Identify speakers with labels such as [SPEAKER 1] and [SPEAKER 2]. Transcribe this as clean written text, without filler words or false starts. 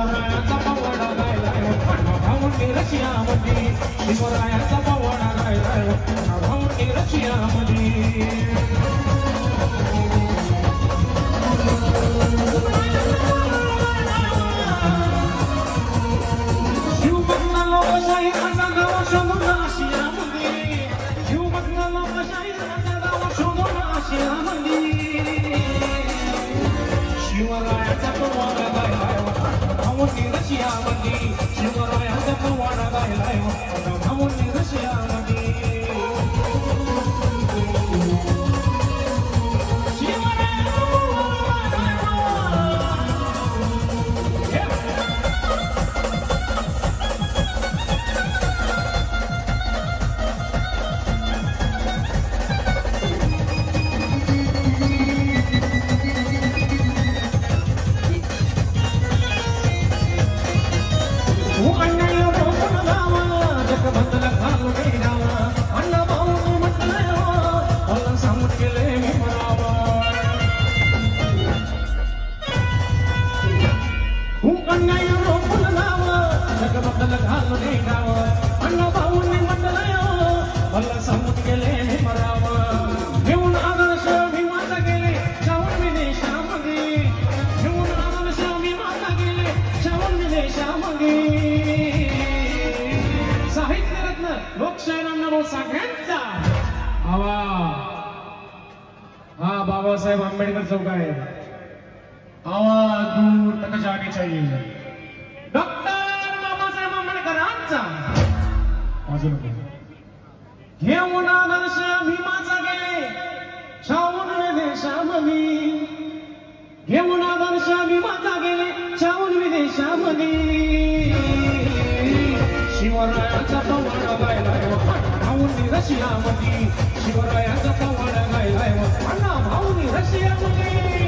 [SPEAKER 1] शिवरायाचा पवाडा गायलाय अण्णा भाऊंनी रशियामध्ये शिवरायाचा पवाडा गायलाय अण्णा भाऊंनी रशियामध्ये शिवभक्त लोकशाही माझा गाव शोधून आशियामध्ये शिवभक्त लोकशाही माझा गाव शोधून आशियामध्ये शिवरायाचा पवाडा गायलाय अण्णा भाऊंनी रशियामध्ये शिवरायाचा पवाडा गायलाय अण्णा भाऊंनी रशियामध्ये हाँ बाबा साहेब आंबेडकर चौक है आवाज दूर तक जानी चाहिए डॉक्टर बाबा साहेब आंबेडकरांचा अजून घेऊन आदर्श भीमाचा गेले छावून विदेशामध्ये घेऊन आदर्श भीमाचा गेले छावून विदेशामध्ये शिवरायाचा पवाडा गायलाय भाऊंनी रशियामध्ये शिवरायाचा पवाडा गायलाय अण्णा भाऊंनी रशियामध्ये